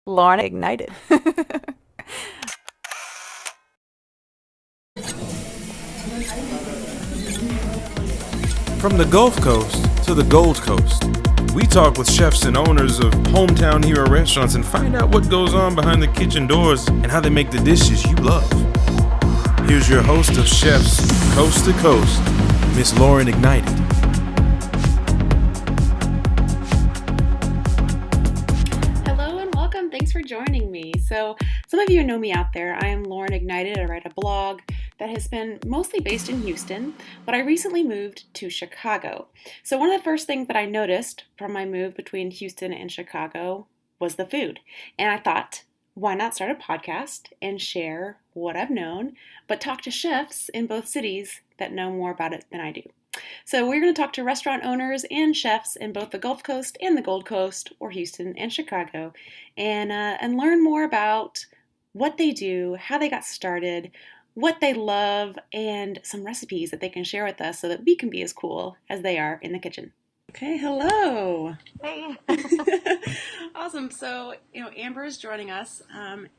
Lauren ignited. From the Gulf Coast to the Gold Coast, we talk with chefs and owners of hometown hero restaurants and find out what goes on behind the kitchen doors and how they make the dishes you love. Here's your host of Chefs Coast to Coast, Miss Lauren Ignited. Hello and welcome. Thanks for joining me. So, some of you know me out there. I am Lauren Ignited. I write a blog that has been mostly based in Houston, but I recently moved to Chicago. So, one of the first things that I noticed from my move between Houston and Chicago was the food. And I thought, why not start a podcast and share what I've known, but talk to chefs in both cities that know more about it than I do. So we're going to talk to restaurant owners and chefs in both the Gulf Coast and the Gold Coast, or Houston and Chicago, and learn more about what they do, how they got started, what they love, and some recipes that they can share with us so that we can be as cool as they are in the kitchen. Okay, hello. Hey. Awesome. So, Amber is joining us.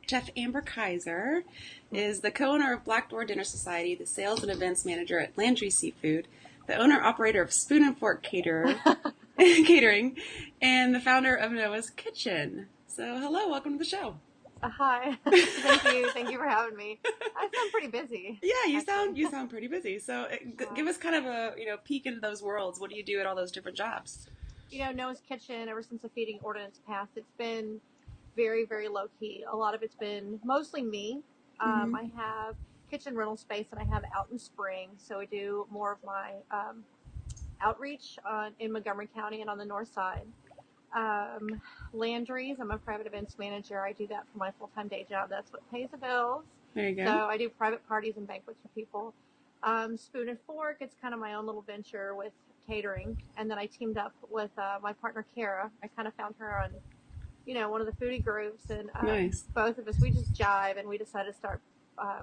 Chef Amber Kaiser is the co-owner of Black Door Dinner Society, the sales and events manager at Landry Seafood, the owner-operator of Spoon and Fork Catering, and the founder of Noah's Kitchen. So, hello. Welcome to the show. Hi. Thank you for having me. I sound pretty busy. Yeah, you sound pretty busy. So give us kind of a peek into those worlds. What do you do at all those different jobs? Noah's Kitchen, ever since the feeding ordinance passed, it's been very, very low key. A lot of it's been mostly me. I have kitchen rental space that I have out in Spring, so I do more of my outreach in Montgomery County and on the north side. Landry's, I'm a private events manager. I do that for my full-time day job. That's what pays the bills. There you go. So I do private parties and banquets for people. Spoon and Fork, it's kind of my own little venture with catering. And then I teamed up with my partner, Kara. I kind of found her on, one of the foodie groups. And Nice. Both of us, we just jive and we decided to start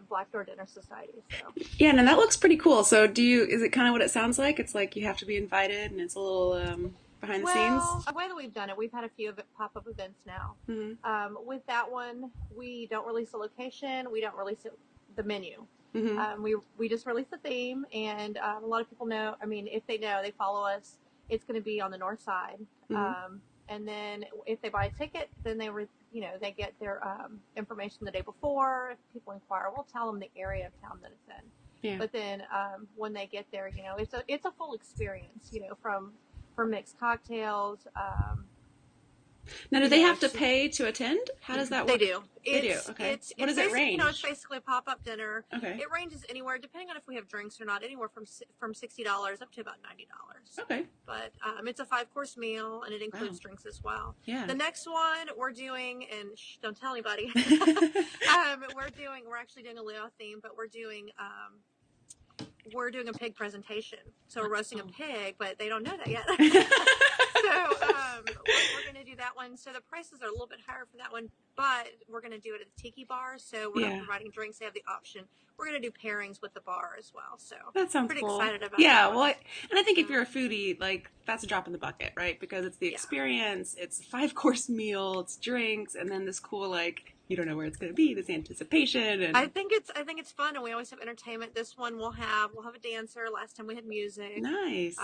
Black Door Dinner Society. So. Yeah, and that looks pretty cool. So is it kind of what it sounds like? It's like you have to be invited and it's a little behind the scenes? Well, the way that we've done it, we've had a few pop-up events now. Mm-hmm. With that one, we don't release the location. We don't release the menu. Mm-hmm. We just release the theme, and a lot of people know. I mean, if they know, they follow us. It's going to be on the north side. Mm-hmm. And then if they buy a ticket, then they they get their information the day before. If people inquire, we'll tell them the area of town that it's in. Yeah. But then when they get there, it's a full experience. From mixed cocktails. Now, do they have to pay to attend? How does that work? They do. They do. Okay. What does it range? It's basically a pop-up dinner. Okay. It ranges anywhere, depending on if we have drinks or not, anywhere from $60 up to about $90. Okay. But it's a 5-course meal, and it includes drinks as well. Yeah. The next one we're doing, and don't tell anybody. We're actually doing a Leo theme, but we're doing a pig presentation. So we're roasting a pig, but they don't know that yet. So we're going to do that one. So the prices are a little bit higher for that one, but we're going to do it at the tiki bar. So we're not providing drinks. They have the option. We're going to do pairings with the bar as well. So that sounds pretty cool. excited about yeah, that. Well, and I think if you're a foodie, like that's a drop in the bucket, right? Because it's the experience, it's a 5-course meal, it's drinks, and then this cool you don't know where it's going to be, this anticipation. And I think it's fun, and we always have entertainment. This one we'll have a dancer. Last time we had music. Nice.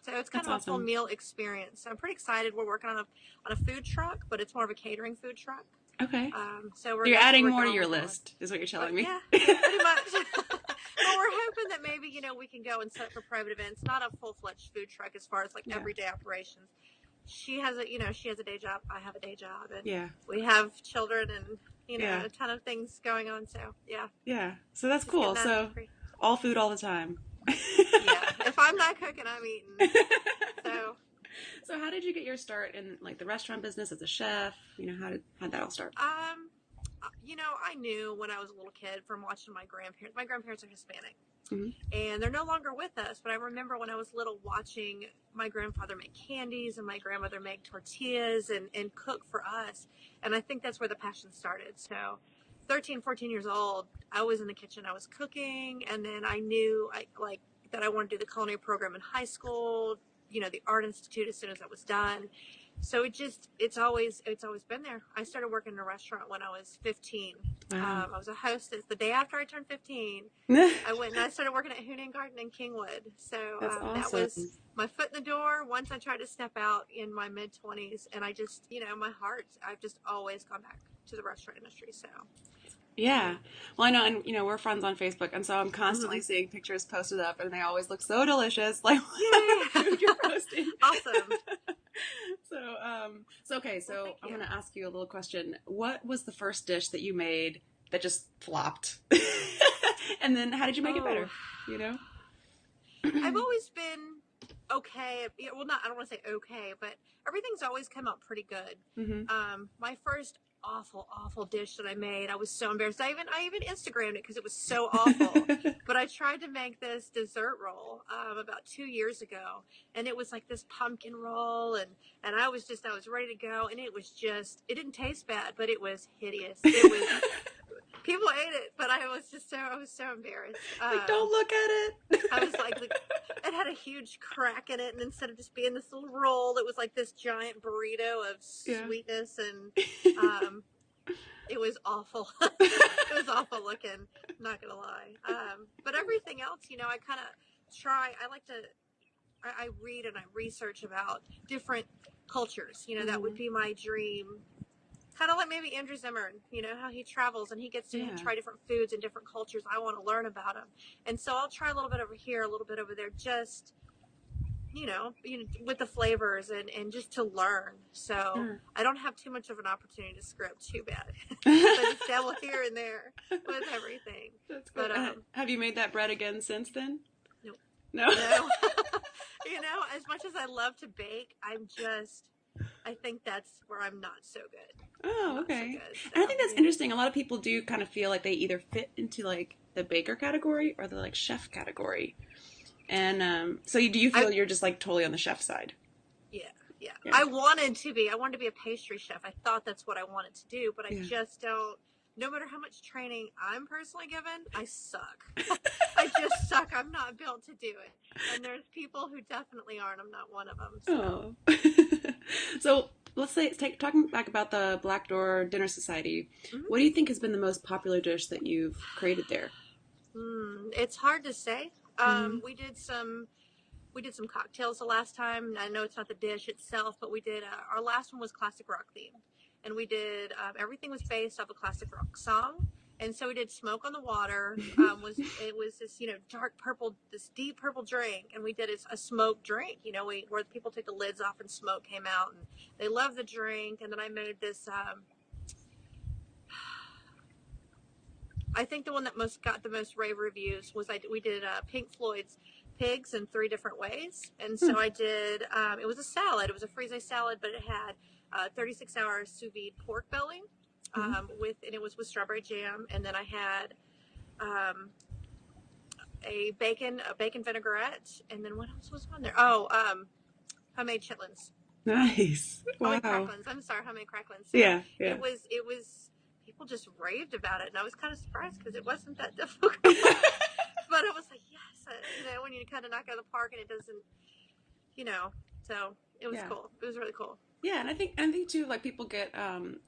So it's kind of a full meal experience. So I'm pretty excied. We're working on a food truck, but it's more of a catering food truck. Okay. So you're adding more to your list, is what you're telling me. Yeah, pretty much. Well, we're hoping that maybe we can go and set up for private events. Not a full-fledged food truck as far as everyday operations. She has a day job. I have a day job, and we have children and a ton of things going on. So yeah. So that's cool. So all food all the time. Yeah. If I'm not cooking, I'm eating. So how did you get your start in the restaurant business as a chef? How'd that all start? I knew when I was a little kid from watching my grandparents. My grandparents are Hispanic. Mm-hmm. And they're no longer with us, but I remember when I was little watching my grandfather make candies and my grandmother make tortillas and cook for us. And I think that's where the passion started. So 13, 14 years old, I was in the kitchen. I was cooking, and then I knew that I wanted to do the culinary program in high school, the Art Institute as soon as that was done. So it's always been there. I started working in a restaurant when I was 15. Wow. I was a hostess the day after I turned 15. I went and I started working at Hunan Garden in Kingwood. So That's that awesome. was my foot in the door once I tried to step out in my mid 20s. And I just, my heart, I've just always gone back to the restaurant industry. So. Yeah. Well, I know, and we're friends on Facebook, and so I'm constantly seeing pictures posted up, and they always look so delicious, like whatever food you're posting. Awesome. Okay, so I'm going to ask you a little question. What was the first dish that you made that just flopped? And then how did you make it better? I've always been okay. Well, I don't want to say okay, but everything's always come out pretty good. Mm-hmm. My first awful dish that I made, I was so embarrassed. I even Instagrammed it because it was so awful. But I tried to make this dessert roll about 2 years ago, and it was like this pumpkin roll, and I was ready to go, and it didn't taste bad, but it was hideous. It was. People ate it, but I was so embarrassed. Don't look at it. I was like, it had a huge crack in it, and instead of just being this little roll, it was like this giant burrito of sweetness, and it was awful. It was awful looking, not gonna lie. But everything else, I kind of try. I read and I research about different cultures. That would be my dream. Kind of like maybe Andrew Zimmern, how he travels and he gets to try different foods in different cultures. I want to learn about them. And so I'll try a little bit over here, a little bit over there, just, with the flavors and just to learn. So I don't have too much of an opportunity to script too bad. I just dabble here and there with everything. That's good. But, have you made that bread again since then? Nope. No? As much as I love to bake, I think that's where I'm not so good. Oh, okay. And I think that's interesting. A lot of people do kind of feel like they either fit into like the baker category or the like chef category. And so do you feel you're just like totally on the chef side? Yeah. I wanted to be a pastry chef. I thought that's what I wanted to do, but I just don't. No matter how much training I'm personally given, I suck. I just suck. I'm not built to do it. And there's people who definitely aren't. I'm not one of them. So, so let's say, talking back about the Black Door Dinner Society, what do you think has been the most popular dish that you've created there? It's hard to say. We did some cocktails the last time. I know it's not the dish itself, but we did, our last one was classic rock themed. And we did, everything was based off a classic rock song. And so we did Smoke on the Water. It was this, dark purple, this deep purple drink. And we did a smoke drink, where people take the lids off and smoke came out. And they loved the drink. And then I made this, I think the one that got the most rave reviews was we did Pink Floyd's Pigs in 3 different ways. And so I did, it was a salad. It was a frisee salad, but it had 36-hour sous vide pork belly and it was with strawberry jam. And then I had a bacon vinaigrette. And then what else was on there? Homemade chitlins. Nice. Wow. Cracklins. I'm sorry, homemade cracklins. So yeah. It was people just raved about it, and I was kind of surprised because it wasn't that difficult. But I was like, yes, when you kind of knock out of the park and it doesn't, so it was cool. It was really cool. Yeah, and I think too, like people get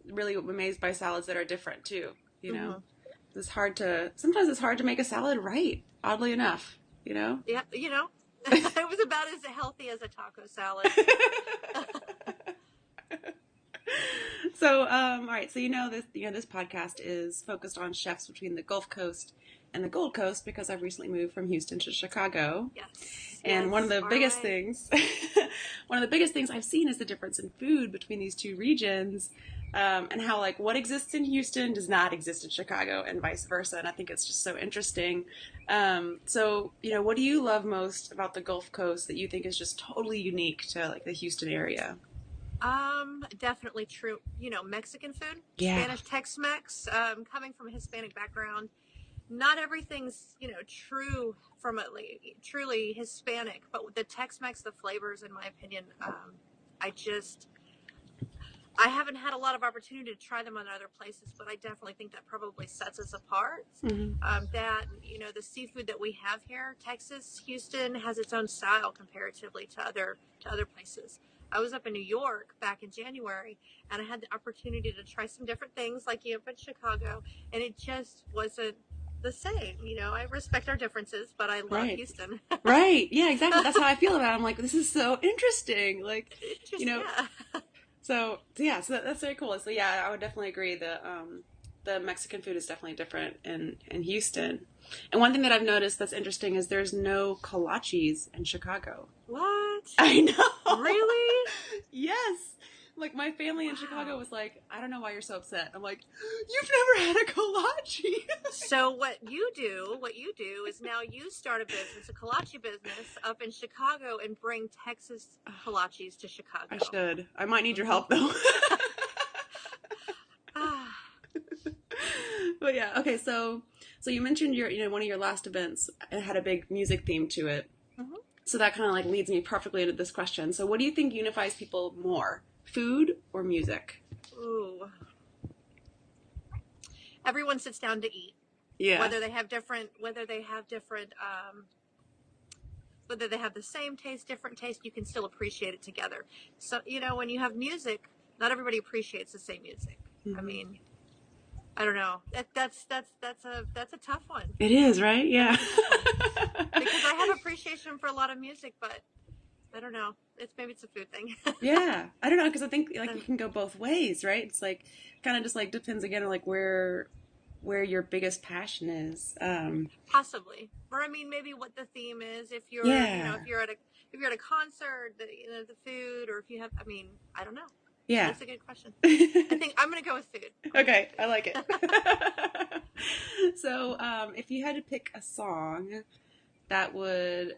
really amazed by salads that are different too. Sometimes it's hard to make a salad right. Oddly enough, Yeah, it was about as healthy as a taco salad. So, all right. So this podcast is focused on chefs between the Gulf Coast and the Gold Coast because I've recently moved from Houston to Chicago. Yes. And one of the biggest things I've seen is the difference in food between these two regions, and how like what exists in Houston does not exist in Chicago and vice versa. And I think it's just so interesting. So, what do you love most about the Gulf Coast that you think is just totally unique to like the Houston area? Definitely true. Mexican food, Spanish Tex-Mex, coming from a Hispanic background. Not everything's, truly Hispanic, but the Tex-Mex, the flavors, in my opinion, I haven't had a lot of opportunity to try them in other places, but I definitely think that probably sets us apart. The seafood that we have here, Texas, Houston has its own style comparatively to other places. I was up in New York back in January, and I had the opportunity to try some different things like you up in Chicago, and it just wasn't the same. I respect our differences, but I love Houston. Right. Yeah, exactly. That's how I feel about it. I'm like, this is so interesting. Like, Yeah. So that's very cool. So yeah, I would definitely agree. The Mexican food is definitely different in Houston. And one thing that I've noticed that's interesting is there's no kolaches in Chicago. What? I know. Really? Yes. Like my family in Chicago was like, I don't know why you're so upset. I'm like, you've never had a kolache. So what you do is now you start a business, a kolache business up in Chicago, and bring Texas kolaches to Chicago. I should. I might need your help though. But yeah, okay. So you mentioned one of your last events. It had a big music theme to it. Mm-hmm. So that kind of like leads me perfectly into this question. So what do you think unifies people more? Food or music? Ooh. Everyone sits down to eat. Yeah. Whether they have the same taste, different taste, you can still appreciate it together. So, when you have music, not everybody appreciates the same music. Mm-hmm. I mean, I don't know. That's a tough one. It is, right? Yeah. Because I have appreciation for a lot of music, but I don't know. Maybe it's a food thing. Yeah. I don't know, because I think like you can go both ways, right? It's like kind of just like depends again on like where your biggest passion is. Possibly. Or I mean maybe what the theme is. If you're if you're at a concert, the food, or if you have I don't know. Yeah. That's a good question. I think I'm gonna go with food. Okay, I like it. So if you had to pick a song that would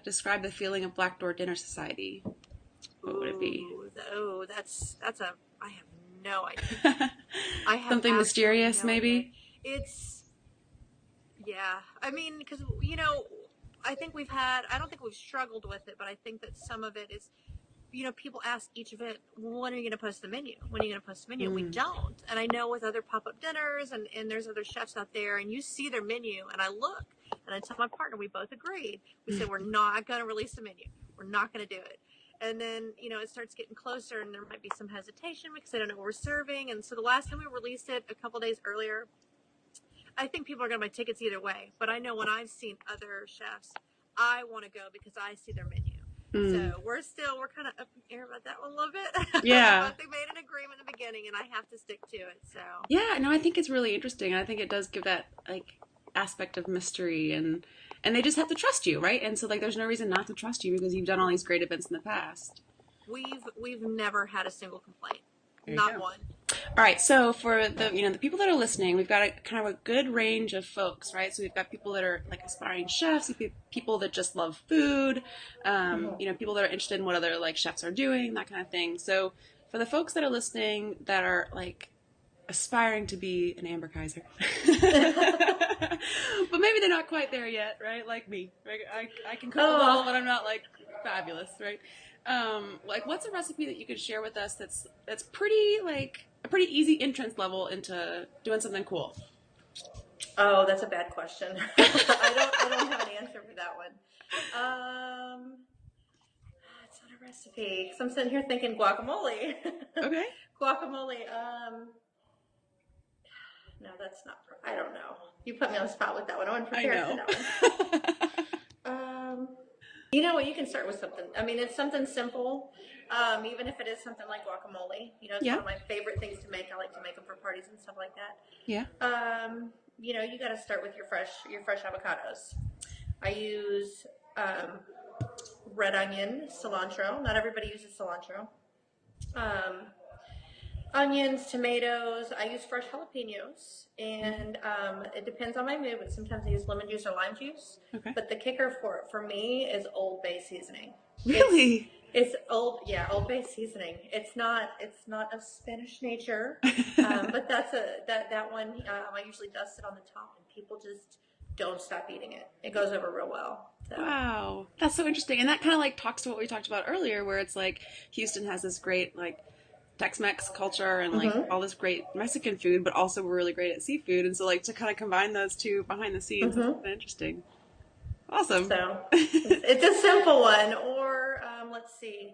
describe the feeling of Black Door Dinner Society, what would it be? Oh, that's I have no idea. I have something mysterious, maybe. It's I mean, because I think I don't think we've struggled with it, but I think that some of it is, people ask each of it, when are you going to post the menu? When are you going to post the menu? We don't. And I know with other pop-up dinners and there's other chefs out there, and you see their menu, and I look, and I tell my partner, we both agreed. We said, we're not going to release the menu. We're not going to do it. And then, it starts getting closer, and there might be some hesitation because they don't know what we're serving. And so the last time we released it, a couple days earlier, I think people are going to buy tickets either way. But I know when I've seen other chefs, I want to go because I see their menu. So we're kind of up in the air about that one a little bit. Yeah. But they made an agreement in the beginning, and I have to stick to it. So yeah, no, I think it's really interesting. I think it does give that like aspect of mystery, and they just have to trust you, right? And so like there's no reason not to trust you because you've done all these great events in the past. We've never had a single complaint. Not one. All right, so for the people that are listening, we've got kind of a good range of folks, right? So we've got people that are like aspiring chefs, people that just love food, people that are interested in what other like chefs are doing, that kind of thing. So for the folks that are listening that are like aspiring to be an Amber Kaiser, but maybe they're not quite there yet, right? Like me, right? I can cook well, but I'm not like fabulous, right? Like what's a recipe that you could share with us that's pretty like a pretty easy entrance level into doing something cool? Oh, that's a bad question. I don't have an answer for that one. It's not a recipe. 'Cause I'm sitting here thinking guacamole. Okay. Guacamole. No, that's not. I don't know. You put me on the spot with that one. I wasn't prepared for that one. You know what? You can start with something. I mean, it's something simple. Even if it is something like guacamole, it's one of my favorite things to make. I like to make them for parties and stuff like that. Yeah. You got to start with your fresh avocados. I use red onion, cilantro. Not everybody uses cilantro. Onions, tomatoes. I use fresh jalapenos, and it depends on my mood. But sometimes I use lemon juice or lime juice. Okay. But the kicker for me is Old Bay seasoning. Really? It's Old Bay seasoning. It's not of Spanish nature, but that one. I usually dust it on the top, and people just don't stop eating it. It goes over real well. So. Wow, that's so interesting, and that kind of like talks to what we talked about earlier, where it's like Houston has this great like Tex-Mex culture and like all this great Mexican food, but also we're really great at seafood, and so like to kind of combine those two behind the scenes is interesting. Awesome. So it's a simple one. Or let's see,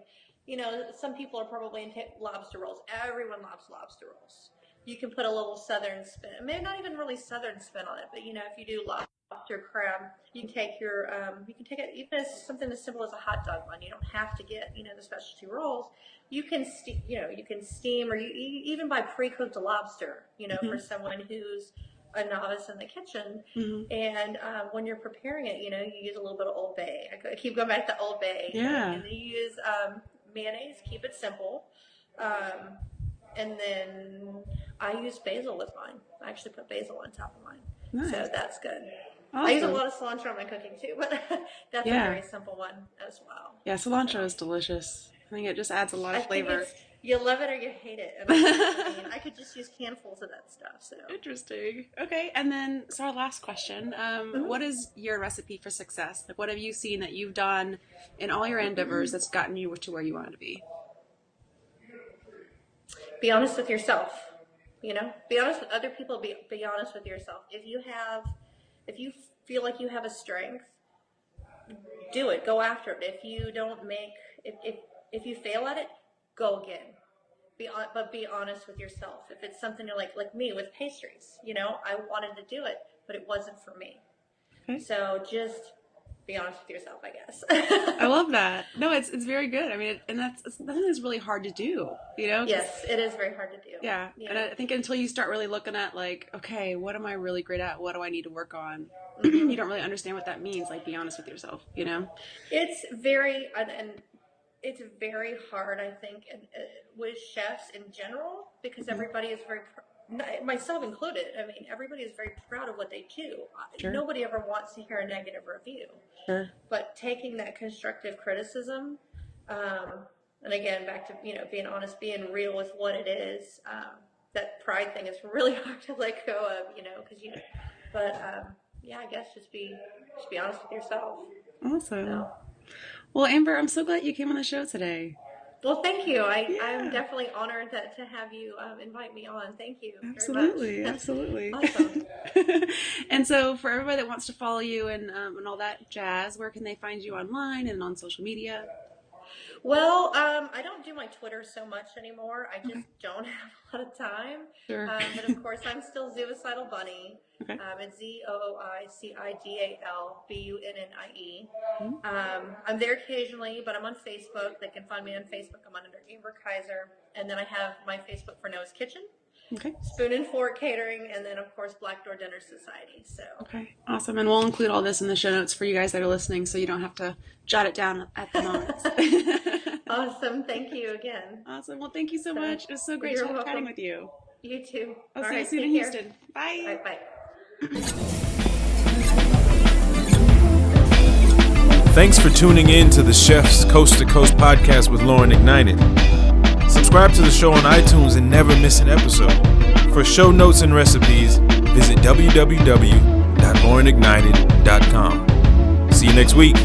some people are probably into lobster rolls. Everyone loves lobster rolls. You can put a little southern spin, maybe not even really southern spin on it, but if you do lobster crab, you can take it even as something as simple as a hot dog bun. You don't have to get the specialty rolls. You can steam, or you even buy pre-cooked lobster. For someone who's a novice in the kitchen, and when you're preparing it, you use a little bit of Old Bay. I keep going back to Old Bay. Yeah. And then you use mayonnaise. Keep it simple. And then I use basil with mine. I actually put basil on top of mine. Nice. So that's good. Awesome. I use a lot of cilantro in my cooking too, but that's a very simple one as well. Yeah, cilantro is delicious. I think it just adds a lot of flavor. You love it or you hate it. And I could just use handfuls of that stuff. So interesting. Okay, and then our last question: what is your recipe for success? Like, what have you seen that you've done in all your endeavors that's gotten you to where you wanted to be? Be honest with yourself. Be honest with other people. Be honest with yourself. If you feel like you have a strength, do it. Go after it. If you if you fail at it, go again. But be honest with yourself. If it's something you're like me with pastries, I wanted to do it, but it wasn't for me. Okay. So just be honest with yourself, I guess. I love that. No, it's very good. I mean, and that's something that's really hard to do, Yes, it is very hard to do. Yeah. And I think until you start really looking at okay, what am I really great at? What do I need to work on? You don't really understand what that means. Be honest with yourself, It's very, and it's very hard, I think, with chefs in general, because everybody is very, myself included, everybody is very proud of what they do. Sure. Nobody ever wants to hear a negative review. Sure. But taking that constructive criticism, and again, back to, being honest, being real with what it is, that pride thing is really hard to let go of, I guess just be honest with yourself. Awesome. Well, Amber, I'm so glad you came on the show today. Well, thank you. I'm definitely honored to have you invite me on. Thank you. Absolutely, very much. absolutely. Awesome. And so, for everybody that wants to follow you and all that jazz, where can they find you online and on social media? Well, I don't do my Twitter so much anymore. I just don't have a lot of time. Sure. But of course, I'm still Zooicidal Bunny. Okay. It's ZOOICIDALBUNNIE. I'm there occasionally, but I'm on Facebook. They can find me on Facebook. I'm under Amber Kaiser. And then I have my Facebook for Noah's Kitchen. Okay. Spoon and Fork Catering, and then of course Black Door Dinner Society. So okay, awesome, and we'll include all this in the show notes for you guys that are listening, so you don't have to jot it down at the moment. Awesome, thank you again. Awesome, well, thank you so much. It was so great chatting with you. You too. I'll see you soon in Houston. Bye. All right, bye. Thanks for tuning in to the Chef's Coast to Coast podcast with Lauren Ignited. Subscribe to the show on iTunes and never miss an episode. For show notes and recipes, visit www.laurenignited.com. See you next week.